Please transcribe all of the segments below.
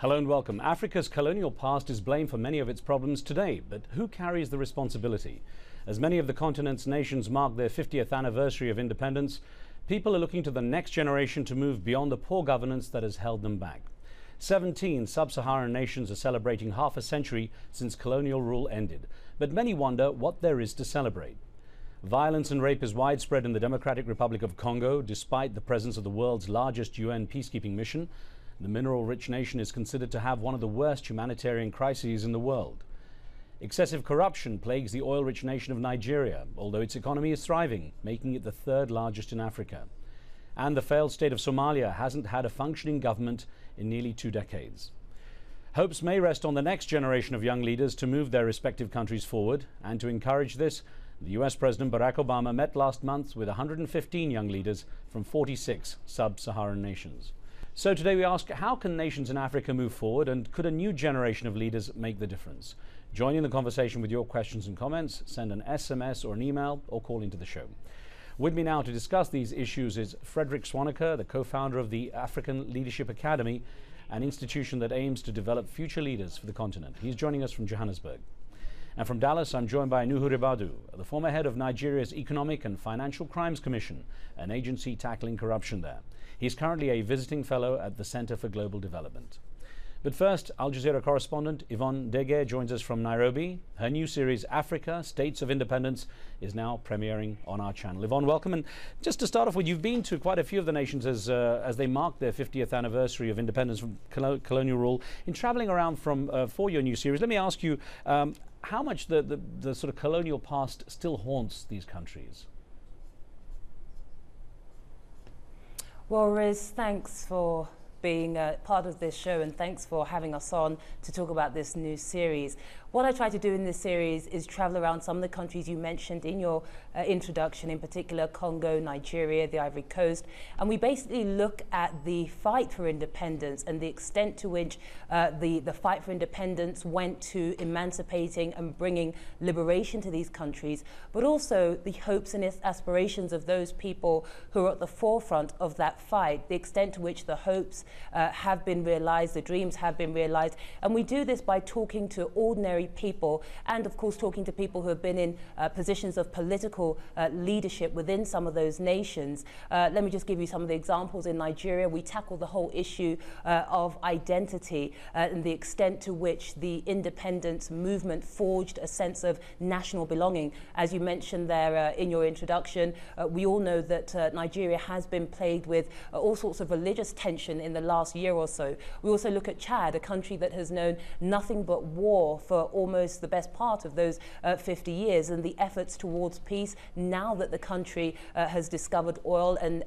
Hello and welcome. Africa's colonial past is blamed for many of its problems today, but who carries the responsibility? As many of the continent's nations mark their 50th anniversary of independence, people are looking to the next generation to move beyond the poor governance that has held them back. 17 sub-Saharan nations are celebrating half a century since colonial rule ended, but many wonder what there is to celebrate. Violence and rape is widespread in the Democratic Republic of Congo, despite the presence of the world's largest UN peacekeeping mission. The mineral-rich nation is considered to have one of the worst humanitarian crises in the world. Excessive corruption plagues the oil-rich nation of Nigeria, although its economy is thriving, making it the third largest in Africa. And the failed state of Somalia hasn't had a functioning government in nearly 2 decades. Hopes may rest on the next generation of young leaders to move their respective countries forward, and to encourage this, the US President Barack Obama met last month with 115 young leaders from 46 sub-Saharan nations. So today we ask, how can nations in Africa move forward, and could a new generation of leaders make the difference? Join in the conversation with your questions and comments. Send an SMS or an email or call into the show. With me now to discuss these issues is Frederick Swannaker, the co-founder of the African Leadership Academy, an institution that aims to develop future leaders for the continent. He's joining us from Johannesburg. And from Dallas, I'm joined by Nuhu Ribadu, the former head of Nigeria's Economic and Financial Crimes Commission, an agency tackling corruption there. He's currently a visiting fellow at the Center for Global Development. But first, Al Jazeera correspondent Yvonne Dege joins us from Nairobi. Her new series, Africa, States of Independence, is now premiering on our channel. Yvonne, welcome. And just to start off with, you've been to quite a few of the nations as they mark their 50th anniversary of independence from colonial rule. In traveling around for your new series, let me ask you, how much the sort of colonial past still haunts these countries? Well, Riz, thanks for being part of this show, and thanks for having us on to talk about this new series. What I try to do in this series is travel around some of the countries you mentioned in your introduction, in particular Congo, Nigeria, the Ivory Coast, and we basically look at the fight for independence and the extent to which the fight for independence went to emancipating and bringing liberation to these countries, but also the hopes and aspirations of those people who are at the forefront of that fight, the extent to which the hopes have been realized, the dreams have been realized. And we do this by talking to ordinary people, and of course talking to people who have been in positions of political leadership within some of those nations. Let me just give you some of the examples. In Nigeria, we tackle the whole issue of identity and the extent to which the independence movement forged a sense of national belonging. As you mentioned there in your introduction, we all know that Nigeria has been plagued with all sorts of religious tension in the last year or so. We also look at Chad, a country that has known nothing but war for almost the best part of those 50 years, and the efforts towards peace now that the country has discovered oil, and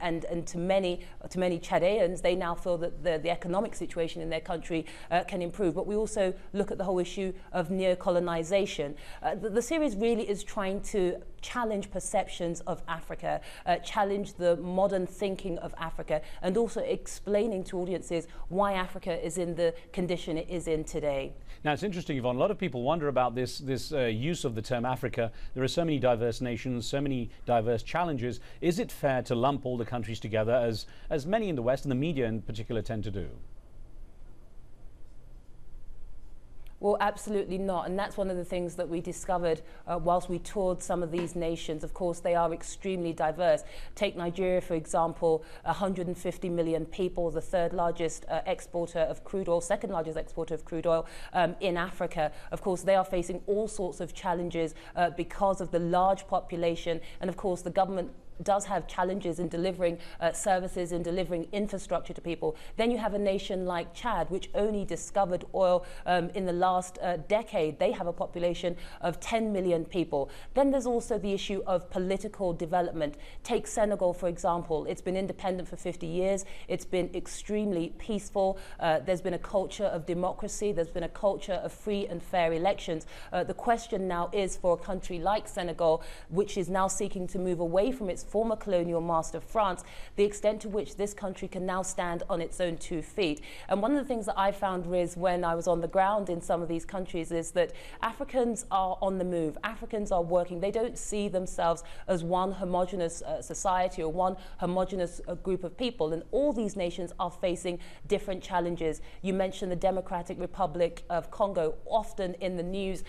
to many Chadians, they now feel that the economic situation in their country can improve. But we also look at the whole issue of neo-colonization. The series really is trying to challenge perceptions of Africa, challenge the modern thinking of Africa, and also explaining to audiences why Africa is in the condition it is in today. Now, it's interesting, Yvonne, a lot of people wonder about this use of the term Africa. There are so many diverse nations, so many diverse challenges. Is it fair to lump all the countries together, as many in the West and the media in particular tend to do? Well, absolutely not. And that's one of the things that we discovered whilst we toured some of these nations. Of course, they are extremely diverse. Take Nigeria, for example, 150 million people, the third largest exporter of crude oil, second largest exporter of crude oil in Africa. Of course, they are facing all sorts of challenges because of the large population. And of course, the government does have challenges in delivering services, in delivering infrastructure to people. Then you have a nation like Chad, which only discovered oil in the last decade. They have a population of 10 million people. Then there's also the issue of political development. Take Senegal, for example. It's been independent for 50 years. It's been extremely peaceful. There's been a culture of democracy. There's been a culture of free and fair elections. The question now is, for a country like Senegal, which is now seeking to move away from its its former colonial master, France, the extent to which this country can now stand on its own 2 feet. And one of the things that I found, Riz, when I was on the ground in some of these countries is that Africans are on the move. Africans are working. They don't see themselves as one homogenous society or one homogenous group of people. And all these nations are facing different challenges. You mentioned the Democratic Republic of Congo, often in the news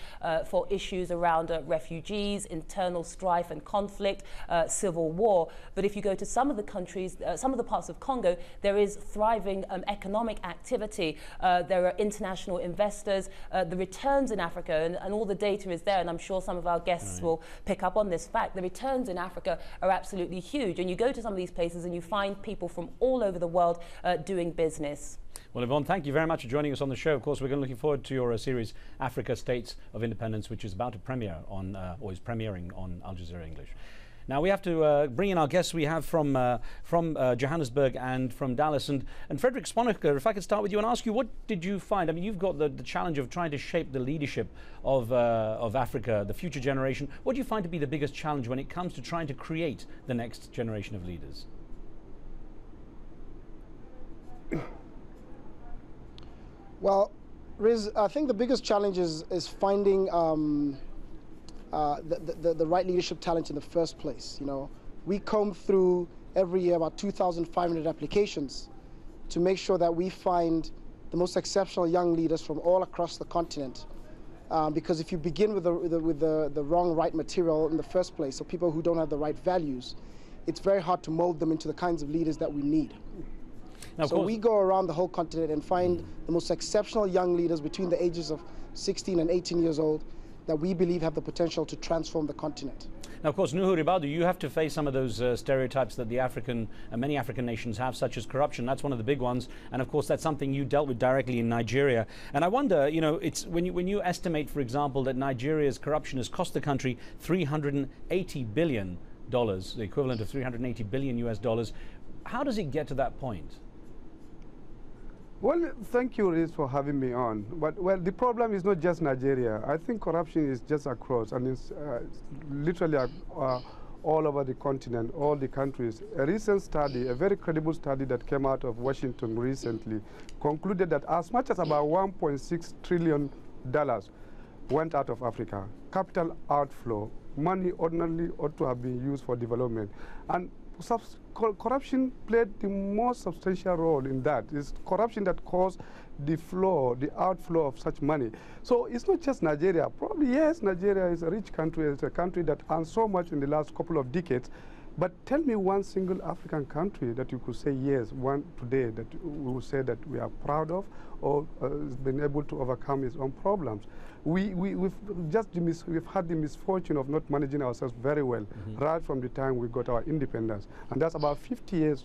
for issues around refugees, internal strife and conflict, civil war. But if you go to some of the countries, some of the parts of Congo, there is thriving economic activity. There are international investors. The returns in Africa, and all the data is there, and I'm sure some of our guests will pick up on this fact, the returns in Africa are absolutely huge. And you go to some of these places and you find people from all over the world doing business. Well, Yvonne, thank you very much for joining us on the show. Of course, we're going to looking forward to your series, Africa States of Independence, which is about to premiere on, or is premiering on Al Jazeera English. Now we have to bring in our guests we have from Johannesburg and from Dallas. And Frederick Sponneker, if I could start with you and ask you, what did you find? I mean, you've got the challenge of trying to shape the leadership of Africa, the future generation. What do you find to be the biggest challenge when it comes to trying to create the next generation of leaders? Well, Riz, I think the biggest challenge is finding the right leadership talent in the first place. You know, we comb through every year about 2,500 applications to make sure that we find the most exceptional young leaders from all across the continent. Because if you begin with the wrong right material in the first place, so people who don't have the right values, it's very hard to mold them into the kinds of leaders that we need. Now, so we go around the whole continent and find the most exceptional young leaders between the ages of 16 and 18 years old that we believe have the potential to transform the continent. Now, of course, Nuhu Ribadu, you have to face some of those stereotypes that the many African nations have, such as corruption. That's one of the big ones. And of course, that's something you dealt with directly in Nigeria. And I wonder, you know, it's when you estimate, for example, that Nigeria's corruption has cost the country $380 billion, the equivalent of 380 billion US dollars. How does it get to that point? Well, thank you, Riz, for having me on. But, well, the problem is not just Nigeria. I think corruption is just across, and it's literally all over the continent, all the countries. A recent study, a very credible study that came out of Washington recently, concluded that as much as about $1.6 trillion went out of Africa. Capital outflow, money ordinarily ought to have been used for development. And corruption played the most substantial role in that. It's corruption that caused the outflow of such money. So it's not just Nigeria. Probably, yes, Nigeria is a rich country. It's a country that earned so much in the last couple of decades. But tell me one single African country that you could say, yes, one today that we would say that we are proud of or has been able to overcome its own problems. We've had the misfortune of not managing ourselves very well right from the time we got our independence. And that's about 50 years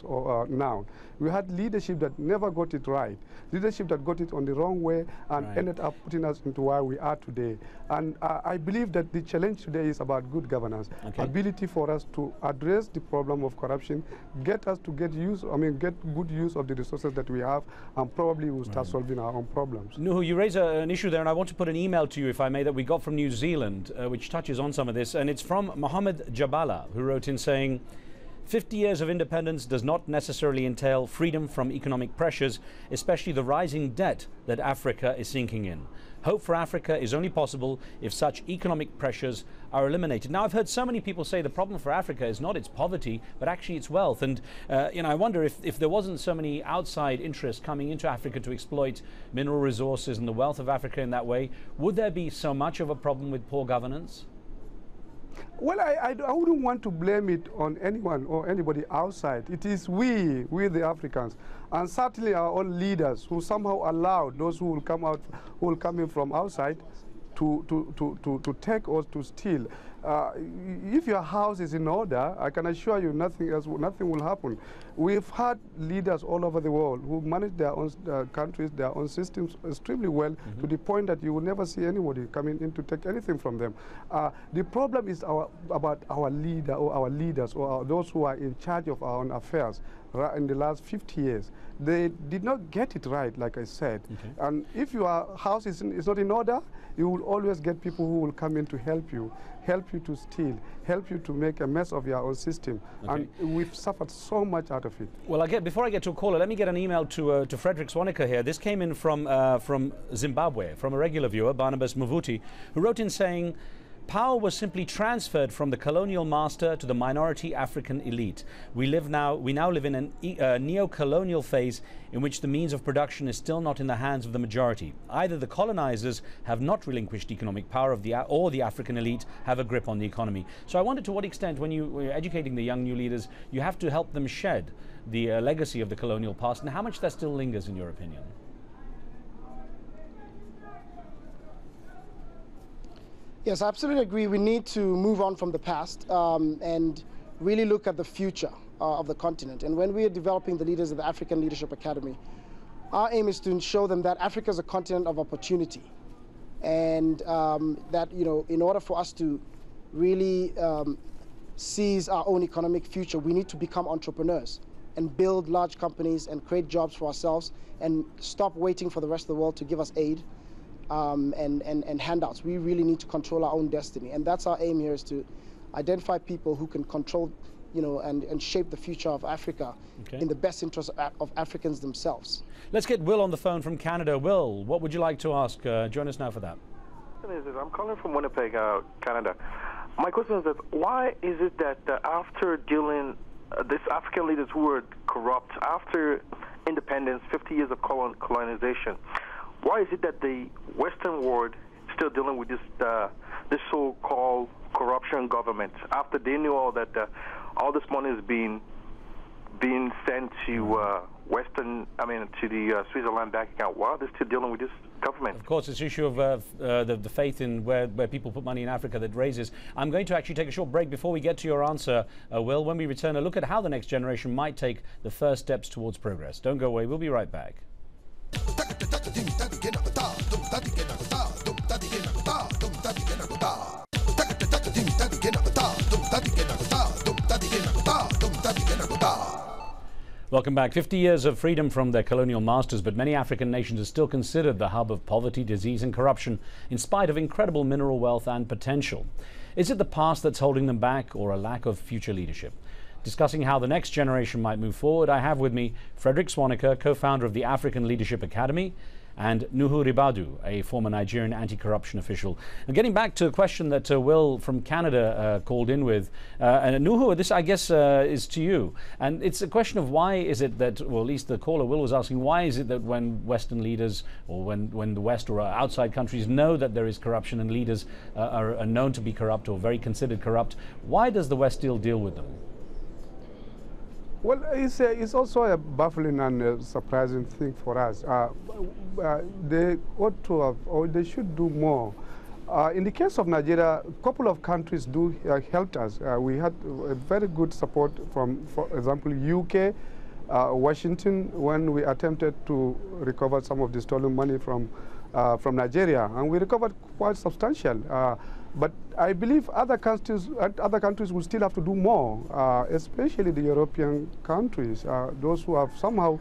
now. We had leadership that never got it right, leadership that got it on the wrong way and ended up putting us into where we are today. And I believe that the challenge today is about good governance, ability for us to address the problem of corruption, get us to get good use of the resources that we have, and probably we'll start solving our own problems. Nuhu, you raise an issue there, and I want to put an email to you, if I may, that we got from New Zealand, which touches on some of this, and it's from Mohammed Jabala, who wrote in saying, 50 years of independence does not necessarily entail freedom from economic pressures, especially the rising debt that Africa is sinking in. Hope for Africa is only possible if such economic pressures are eliminated. Now, I've heard so many people say the problem for Africa is not its poverty, but actually its wealth. And I wonder if there wasn't so many outside interests coming into Africa to exploit mineral resources and the wealth of Africa in that way, would there be so much of a problem with poor governance? Well, I wouldn't want to blame it on anyone or anybody outside. It is we the Africans, and certainly our own leaders who somehow allowed those who will come in from outside to take or to steal. If your house is in order, I can assure you nothing will happen. We've had leaders all over the world who manage their own countries, their own systems extremely well, to the point that you will never see anybody coming in to take anything from them. The problem is about our leader or our leaders or those who are in charge of our own affairs. in the last 50 years. They did not get it right, like I said. Okay. And if your house is not in order, you will always get people who will come in to help you to steal, help you to make a mess of your own system. Okay. And we've suffered so much out of it. Well, before I get to a caller, let me get an email to Frederick Swaneker here. This came in from Zimbabwe, from a regular viewer, Barnabas Mavuti, who wrote in saying, power was simply transferred from the colonial master to the minority African elite. We now live in a neo-colonial phase in which the means of production is still not in the hands of the majority. Either the colonizers have not relinquished economic power or the African elite have a grip on the economy. So I wondered to what extent, when you're educating the young new leaders, you have to help them shed the legacy of the colonial past, and how much that still lingers, in your opinion? Yes, I absolutely agree. We need to move on from the past and really look at the future of the continent. And when we are developing the leaders of the African Leadership Academy, our aim is to show them that Africa is a continent of opportunity, and that, you know, in order for us to really seize our own economic future, we need to become entrepreneurs and build large companies and create jobs for ourselves and stop waiting for the rest of the world to give us aid and handouts. We really need to control our own destiny, and that's our aim here, is to identify people who can control, you know, and shape the future of Africa in the best interest of Africans themselves. Let's get Will on the phone from Canada. Will, what would you like to ask? Join us now for that. I'm calling from Winnipeg, Canada. My question is that why is it that after dealing these African leaders who were corrupt after independence, 50 years of colonization, why is it that the Western world is still dealing with this so-called corruption government after they knew all that all this money is being sent to to the Switzerland bank account? Why are they still dealing with this government? Of course, it's an issue of the faith in where people put money in Africa that raises. I'm going to actually take a short break before we get to your answer, Will. When we return, a look at how the next generation might take the first steps towards progress. Don't go away. We'll be right back. Welcome back. 50 years of freedom from their colonial masters, but many African nations are still considered the hub of poverty, disease and corruption, in spite of incredible mineral wealth and potential. Is it the past that's holding them back, or a lack of future leadership? Discussing how the next generation might move forward, I have with me Frederick Swaneker, co-founder of the African Leadership Academy, and Nuhu Ribadu, a former Nigerian anti-corruption official. And getting back to a question that Will from Canada called in with, and Nuhu, this I guess is to you. And it's a question of why is it that, well, at least the caller Will was asking, why is it that when Western leaders, or when the West or outside countries know that there is corruption and leaders are known to be corrupt or very considered corrupt, why does the West still deal with them? Well, it's also a baffling and surprising thing for us. They ought to have, or they should do more. In the case of Nigeria, a couple of countries helped us. We had a very good support from, for example, UK, Washington, when we attempted to recover some of the stolen money from Nigeria, and we recovered quite substantial. But I believe other countries will still have to do more, especially the European countries, those who have somehow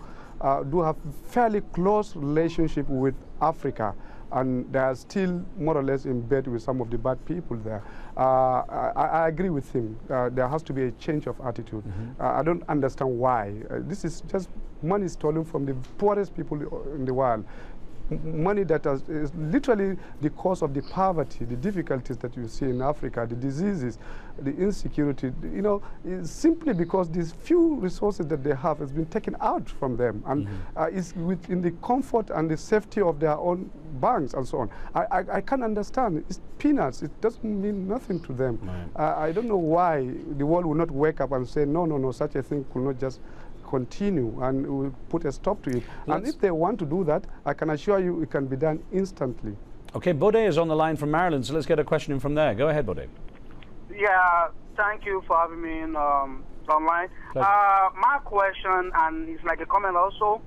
do have fairly close relationship with Africa, and they are still more or less in bed with some of the bad people there. I agree with him. There has to be a change of attitude. I don't understand why. This is just money stolen from the poorest people in the world. Money that is literally the cause of the poverty, the difficulties that you see in Africa, the diseases, the insecurity, you know, simply because these few resources that they have has been taken out from them, and is within the comfort and the safety of their own banks and so on. I can't understand. It's peanuts. It doesn't mean nothing to them. I don't know why the world will not wake up and say, no, such a thing could not just continue, and we'll put a stop to it. And if they want to do that, I can assure you it can be done instantly. Okay, Bode is on the line from Maryland, so let's get a question in from there. Go ahead, Bode. Yeah, thank you for having me online. My question, and it's like a comment also,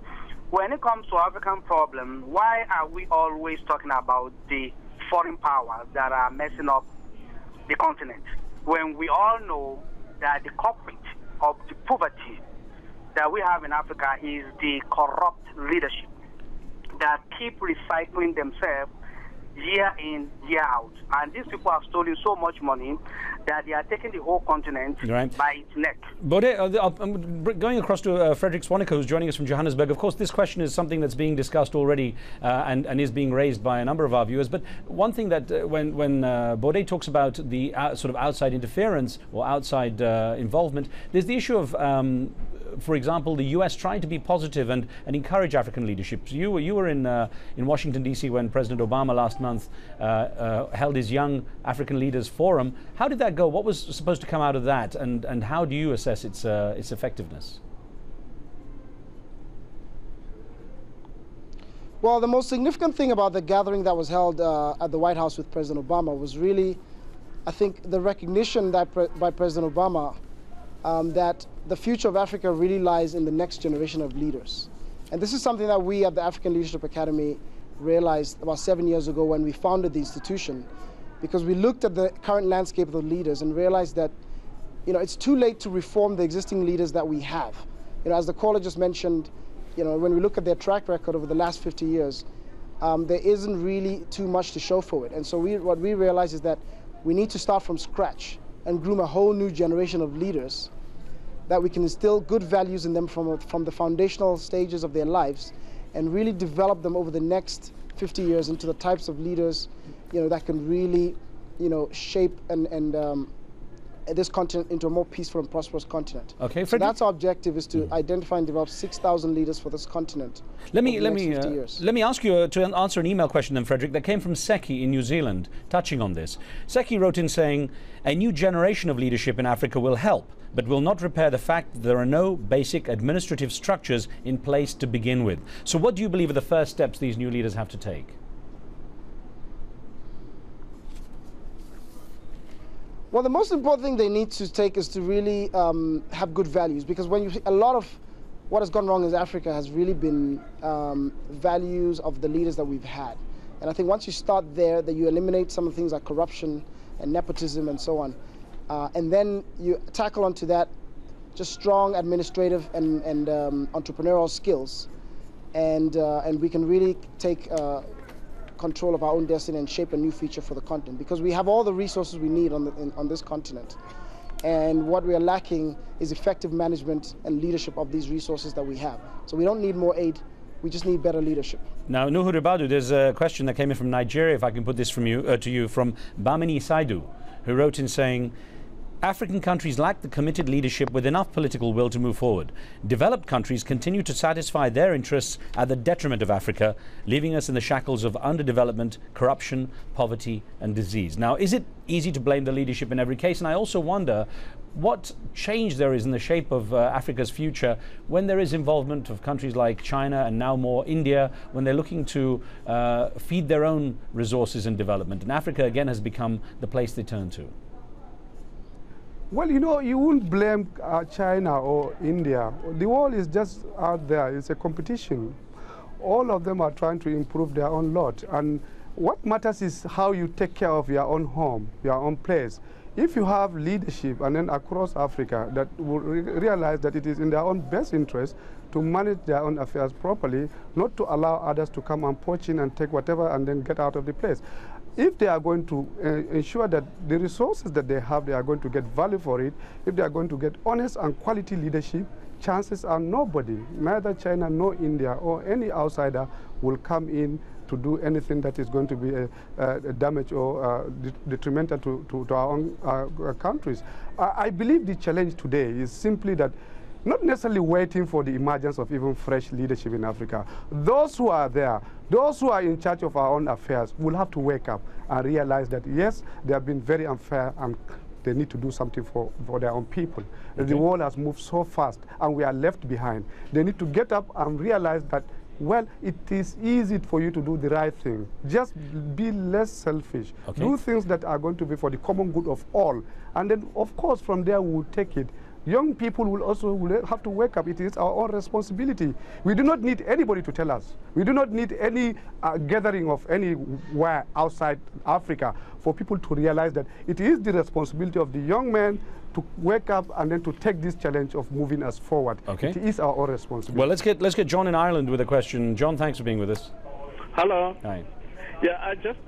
when it comes to African problem, why are we always talking about the foreign powers that are messing up the continent, when we all know that the culprit of the poverty that we have in Africa is the corrupt leadership that keep recycling themselves year in, year out. And these people have stolen so much money that they are taking the whole continent by its neck. Bode, I'm going across to Frederick Swaneker, who's joining us from Johannesburg. Of course, this question is something that's being discussed already and is being raised by a number of our viewers. But one thing that when Bode talks about the sort of outside interference or outside involvement, there's the issue of for example, the US trying to be positive and encourage African leadership. You were in Washington, D.C. when President Obama last month held his Young African Leaders Forum. How did that go? What was supposed to come out of that? And how do you assess its effectiveness? Well, the most significant thing about the gathering that was held at the White House with President Obama was really, I think, the recognition that by President Obama that the future of Africa really lies in the next generation of leaders. And this is something that we at the African Leadership Academy realized about 7 years ago when we founded the institution, because we looked at the current landscape of the leaders and realized that, you know, it's too late to reform the existing leaders that we have. You know, as the caller just mentioned, you know, when we look at their track record over the last 50 years, there isn't really too much to show for it. And so what we realized is that we need to start from scratch and groom a whole new generation of leaders that we can instill good values in them from the foundational stages of their lives and really develop them over the next 50 years into the types of leaders, you know, that can really, you know, shape this continent into a more peaceful and prosperous continent. Okay, so that's our objective, is to identify and develop 6,000 leaders for this continent. Let me ask you to answer an email question then, Frederick, that came from Seki in New Zealand, touching on this. Seki wrote in saying, a new generation of leadership in Africa will help, but will not repair the fact that there are no basic administrative structures in place to begin with. So what do you believe are the first steps these new leaders have to take? Well, the most important thing they need to take is to really have good values, because when a lot of what has gone wrong in Africa has really been values of the leaders that we've had. And I think once you start there, that you eliminate some of the things like corruption and nepotism and so on. And then you tackle onto that just strong administrative and entrepreneurial skills, and we can really take control of our own destiny and shape a new future for the continent, because we have all the resources we need on this continent. And what we are lacking is effective management and leadership of these resources that we have. So we don't need more aid, we just need better leadership. Now, Nuhu Ribadu, there's a question that came in from Nigeria, if I can put this from you, to you, from Bamini Saidu, who wrote in saying, African countries lack the committed leadership with enough political will to move forward. Developed countries continue to satisfy their interests at the detriment of Africa, leaving us in the shackles of underdevelopment, corruption, poverty and disease. Now, is it easy to blame the leadership in every case? And I also wonder what change there is in the shape of Africa's future when there is involvement of countries like China and now more India, when they're looking to feed their own resources and development. And Africa again has become the place they turn to. Well, you know, you wouldn't blame China or India. The world is just out there. It's a competition. All of them are trying to improve their own lot. And what matters is how you take care of your own home, your own place. If you have leadership and then across Africa that will realize that it is in their own best interest to manage their own affairs properly, not to allow others to come and poach in and take whatever and then get out of the place. If they are going to ensure that the resources that they have, they are going to get value for it, if they are going to get honest and quality leadership, chances are nobody, neither China nor India or any outsider, will come in to do anything that is going to be a damage or detrimental to our own countries. I believe the challenge today is simply that not necessarily waiting for the emergence of even fresh leadership in Africa. Those who are there, those who are in charge of our own affairs will have to wake up and realize that, yes, they have been very unfair and they need to do something for their own people. Okay. The world has moved so fast and we are left behind. They need to get up and realize that, well, it is easy for you to do the right thing. Just be less selfish. Okay. Do things that are going to be for the common good of all. And then, of course, from there we'll take it. young people will have to wake up. It is our own responsibility. We do not need anybody to tell us. We do not need any gathering of anywhere outside Africa for people to realize that it is the responsibility of the young men to wake up and then to take this challenge of moving us forward. Okay. It is our own responsibility. Well, let's get John in Ireland with a question. John, thanks for being with us. Hello. Hi. Yeah, I just...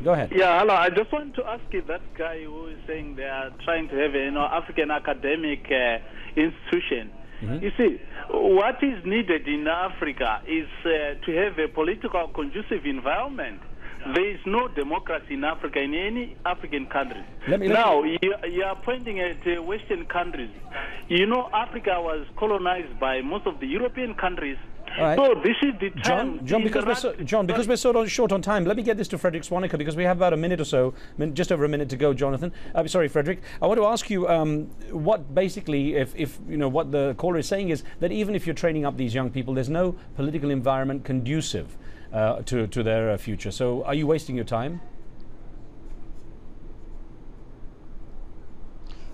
Go ahead. Yeah, hello. I just want to ask you, that guy who is saying they are trying to have a African academic institution. Mm-hmm. You see, what is needed in Africa is to have a political conducive environment. There is no democracy in Africa, in any African country. You are pointing at Western countries. You know, Africa was colonized by most of the European countries. Right. So this is the time. John, because we're so short on time, let me get this to Frederick Swaneker, because we have about a minute or so, just over a minute to go, Jonathan. Sorry, Frederick. I want to ask you what basically, if you know what the caller is saying is that even if you're training up these young people, there's no political environment conducive to their future. So are you wasting your time?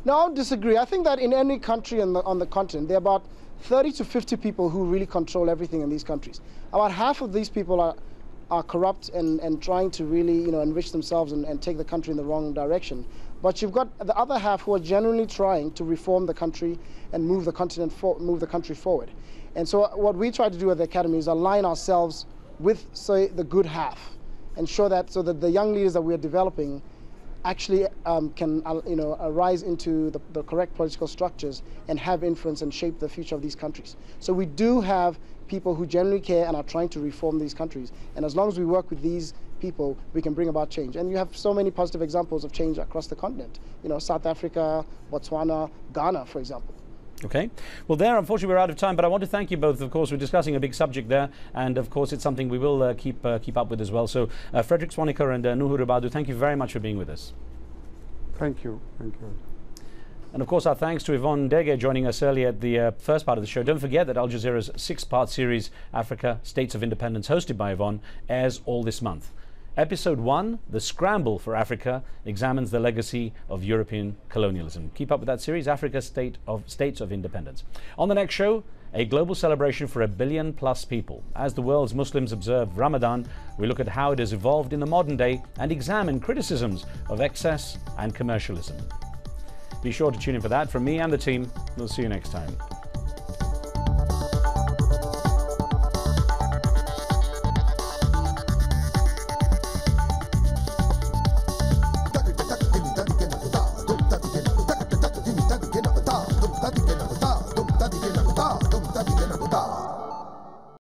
No, I disagree. I think that in any country on the continent, there are about 30 to 50 people who really control everything in these countries. About half of these people are corrupt and trying to really enrich themselves and take the country in the wrong direction. But you've got the other half who are genuinely trying to reform the country and move the country forward. And so what we try to do at the Academy is align ourselves with, say, the good half, and show that so that the young leaders that we are developing actually can rise into the correct political structures and have influence and shape the future of these countries. So we do have people who genuinely care and are trying to reform these countries. And as long as we work with these people, we can bring about change. And you have so many positive examples of change across the continent. South Africa, Botswana, Ghana, for example. Okay. Well, there, unfortunately, we're out of time, but I want to thank you both. Of course, we're discussing a big subject there, and of course, it's something we will keep up with as well. So, Frederick Swaneker and Nuhu Rabadu, thank you very much for being with us. Thank you. Thank you. And of course, our thanks to Yvonne Dege joining us earlier at the first part of the show. Don't forget that Al Jazeera's 6-part series, Africa, States of Independence, hosted by Yvonne, airs all this month. Episode 1, The Scramble for Africa, examines the legacy of European colonialism. Keep up with that series, Africa, States of Independence. On the next show, a global celebration for 1 billion+ people. As the world's Muslims observe Ramadan, we look at how it has evolved in the modern day and examine criticisms of excess and commercialism. Be sure to tune in for that. From me and the team, we'll see you next time.